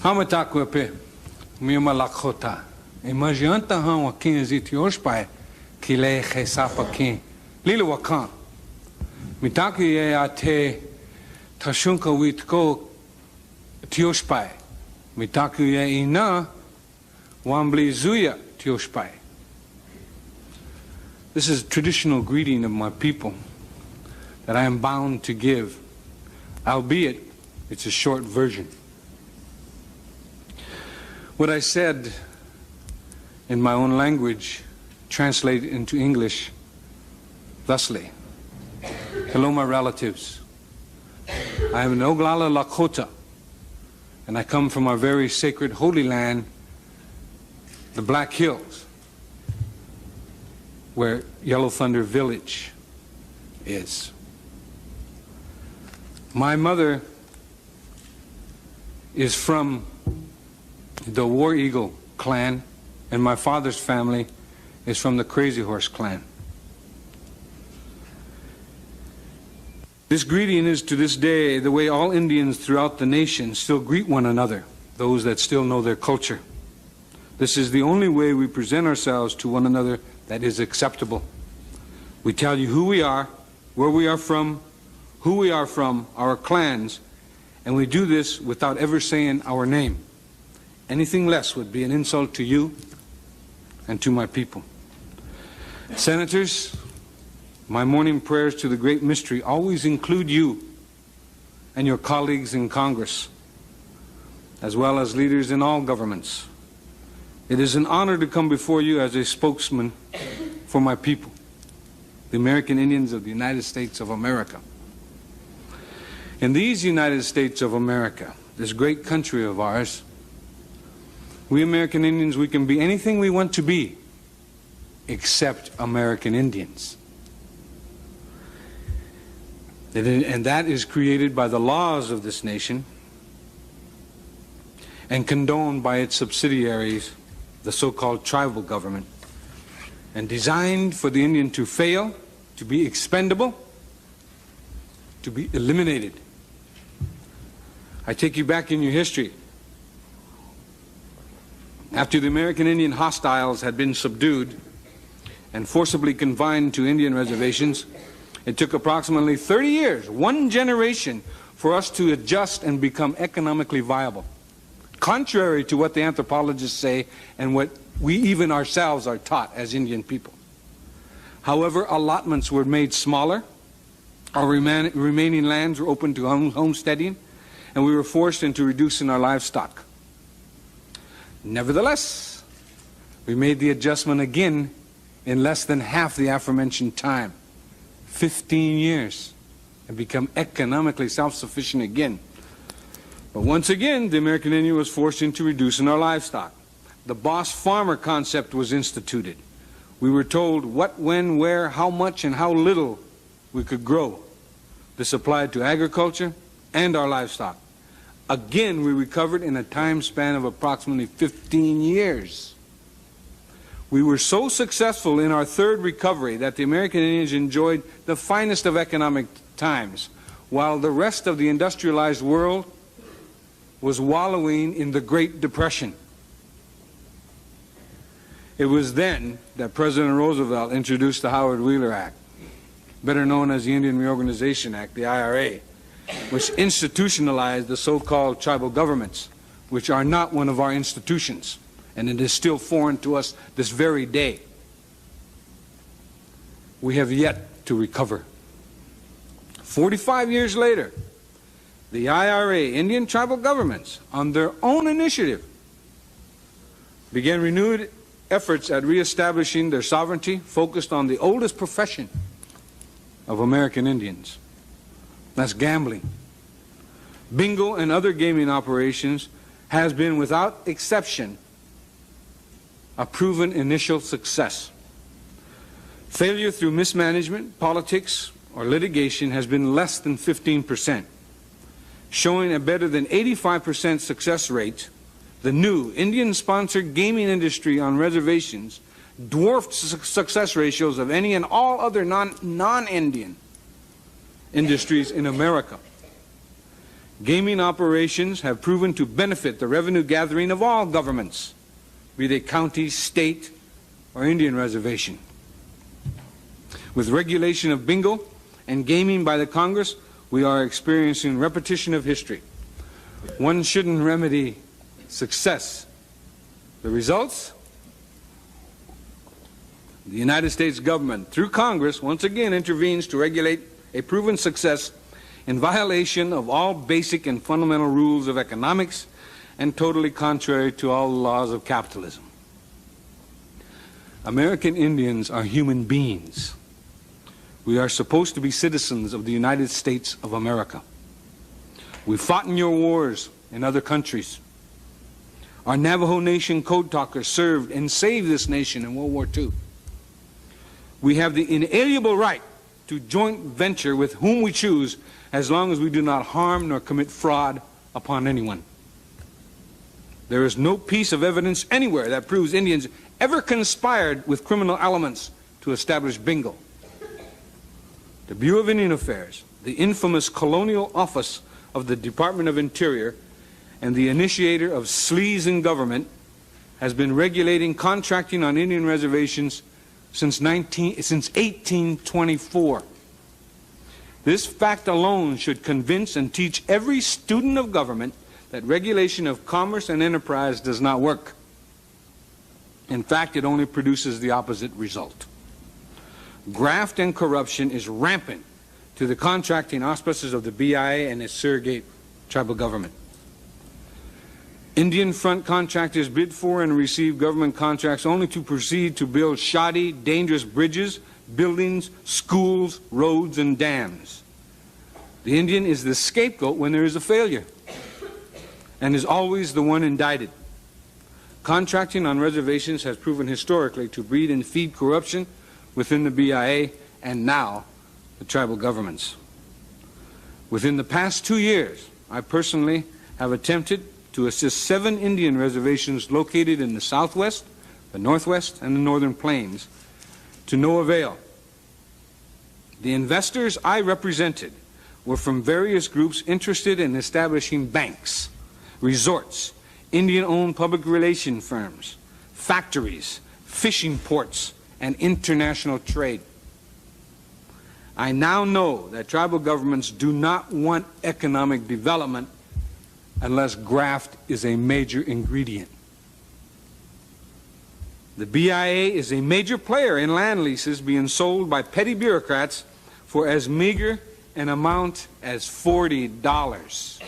Hamatakwepe, Mima Lakota, Imajanta Han Wakin Zitioshpai, Kile Hesapakin, Lila Wakan, Mitaki Ate Tashunka Witko Tioshpai, Mitaki Ina, Wambli Zuya Tioshpai. This is a traditional greeting of my people that I am bound to give, albeit it's a short version. What I said in my own language translated into English thusly. Hello, my relatives. I am an Oglala Lakota, and I come from our very sacred holy land, the Black Hills, where Yellow Thunder Village is. My mother is from the War Eagle clan, and my father's family is from the Crazy Horse clan. This greeting is to this day the way all Indians throughout the nation still greet one another, those that still know their culture. This is the only way we present ourselves to one another that is acceptable. We tell you who we are, where we are from, who we are from, our clans, and we do this without ever saying our name. Anything less would be an insult to you and to my people. Senators, my morning prayers to the great mystery always include you and your colleagues in Congress, as well as leaders in all governments. It is an honor to come before you as a spokesman for my people, the American Indians of the United States of America. In these United States of America, this great country of ours, we American Indians, we can be anything we want to be, except American Indians. And that is created by the laws of this nation and condoned by its subsidiaries, the so-called tribal government, and designed for the Indian to fail, to be expendable, to be eliminated. I take you back in your history. After the American Indian hostiles had been subdued and forcibly confined to Indian reservations, it took approximately 30 years, one generation, for us to adjust and become economically viable, contrary to what the anthropologists say and what we even ourselves are taught as Indian people. However, allotments were made smaller, our remaining lands were open to homesteading, and we were forced into reducing our livestock. Nevertheless, we made the adjustment again in less than half the aforementioned time, 15 years, and become economically self-sufficient again. But once again, the American Indian was forced into reducing our livestock. The boss farmer concept was instituted. We were told what, when, where, how much, and how little we could grow. This applied to agriculture and our livestock. Again, we recovered in a time span of approximately 15 years. We were so successful in our third recovery that the American Indians enjoyed the finest of economic times, while the rest of the industrialized world was wallowing in the Great Depression. It was then that President Roosevelt introduced the Howard Wheeler Act, better known as the Indian Reorganization Act, the IRA, which institutionalized the so-called tribal governments, which are not one of our institutions, and it is still foreign to us this very day. We have yet to recover. 45 years later, the IRA, Indian tribal governments, on their own initiative, began renewed efforts at reestablishing their sovereignty focused on the oldest profession of American Indians. That's gambling. Bingo and other gaming operations has been, without exception, a proven initial success. Failure through mismanagement, politics, or litigation has been less than 15%, showing a better than 85% success rate. The new Indian-sponsored gaming industry on reservations dwarfed success ratios of any and all other non-Indian industries in America. Gaming operations have proven to benefit the revenue gathering of all governments, be they county, state, or Indian reservation. With regulation of bingo and gaming by the Congress, we are experiencing repetition of history. One shouldn't remedy success. The results? The United States government, through Congress, once again intervenes to regulate a proven success in violation of all basic and fundamental rules of economics and totally contrary to all laws of capitalism. American Indians are human beings. We are supposed to be citizens of the United States of America. We fought in your wars in other countries. Our Navajo Nation code talkers served and saved this nation in World War II. We have the inalienable right to joint venture with whom we choose, as long as we do not harm nor commit fraud upon anyone. There is no piece of evidence anywhere that proves Indians ever conspired with criminal elements to establish bingo. The Bureau of Indian Affairs, the infamous colonial office of the Department of Interior, and the initiator of sleaze in government, has been regulating contracting on Indian reservations since 1824. This fact alone should convince and teach every student of government that regulation of commerce and enterprise does not work. In fact, it only produces the opposite result. Graft and corruption is rampant to the contracting auspices of the BIA and its surrogate tribal government. Indian front contractors bid for and receive government contracts only to proceed to build shoddy, dangerous bridges, buildings, schools, roads, and dams. The Indian is the scapegoat when there is a failure, and is always the one indicted. Contracting on reservations has proven historically to breed and feed corruption within the BIA and now the tribal governments. Within the past 2 years, I personally have attempted to assist 7 Indian reservations located in the Southwest, the Northwest, and the Northern Plains, to no avail. The investors I represented were from various groups interested in establishing banks, resorts, Indian-owned public relation firms, factories, fishing ports, and international trade. I now know that tribal governments do not want economic development unless graft is a major ingredient. The BIA is a major player in land leases being sold by petty bureaucrats for as meager an amount as $40.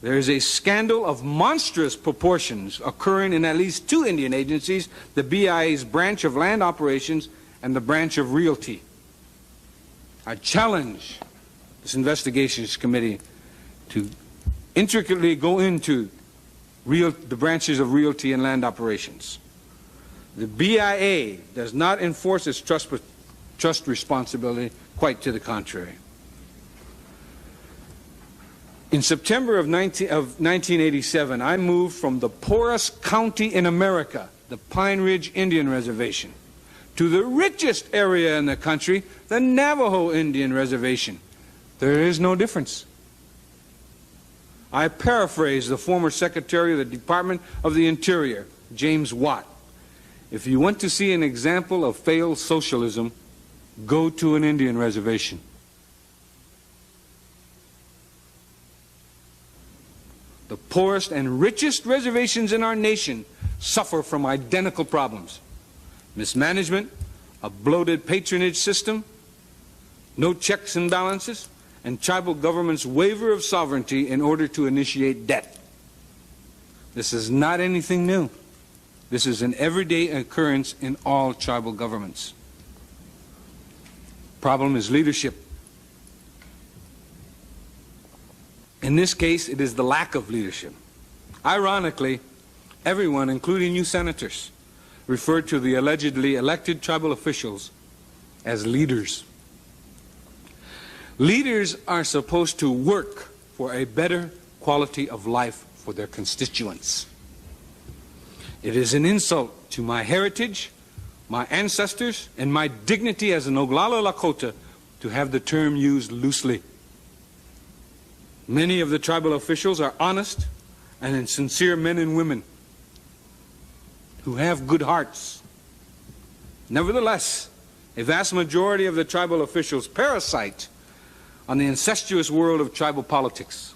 There is a scandal of monstrous proportions occurring in at least 2 Indian agencies, the BIA's branch of land operations and the branch of realty. I challenge this investigations committee to intricately go into the branches of realty and land operations. The BIA does not enforce its trust responsibility, quite to the contrary. In September of 1987, I moved from the poorest county in America, the Pine Ridge Indian Reservation, to the richest area in the country, the Navajo Indian Reservation. There is no difference. I paraphrase the former Secretary of the Department of the Interior, James Watt. If you want to see an example of failed socialism, go to an Indian reservation. The poorest and richest reservations in our nation suffer from identical problems: mismanagement, a bloated patronage system, no checks and balances, and tribal government's waiver of sovereignty in order to initiate debt. This is not anything new. This is an everyday occurrence in all tribal governments. Problem is leadership. In this case, it is the lack of leadership. Ironically, everyone, including you senators, referred to the allegedly elected tribal officials as leaders. Leaders are supposed to work for a better quality of life for their constituents. It is an insult to my heritage, my ancestors, and my dignity as an Oglala Lakota to have the term used loosely. Many of the tribal officials are honest and sincere men and women who have good hearts. Nevertheless, a vast majority of the tribal officials parasite on the incestuous world of tribal politics.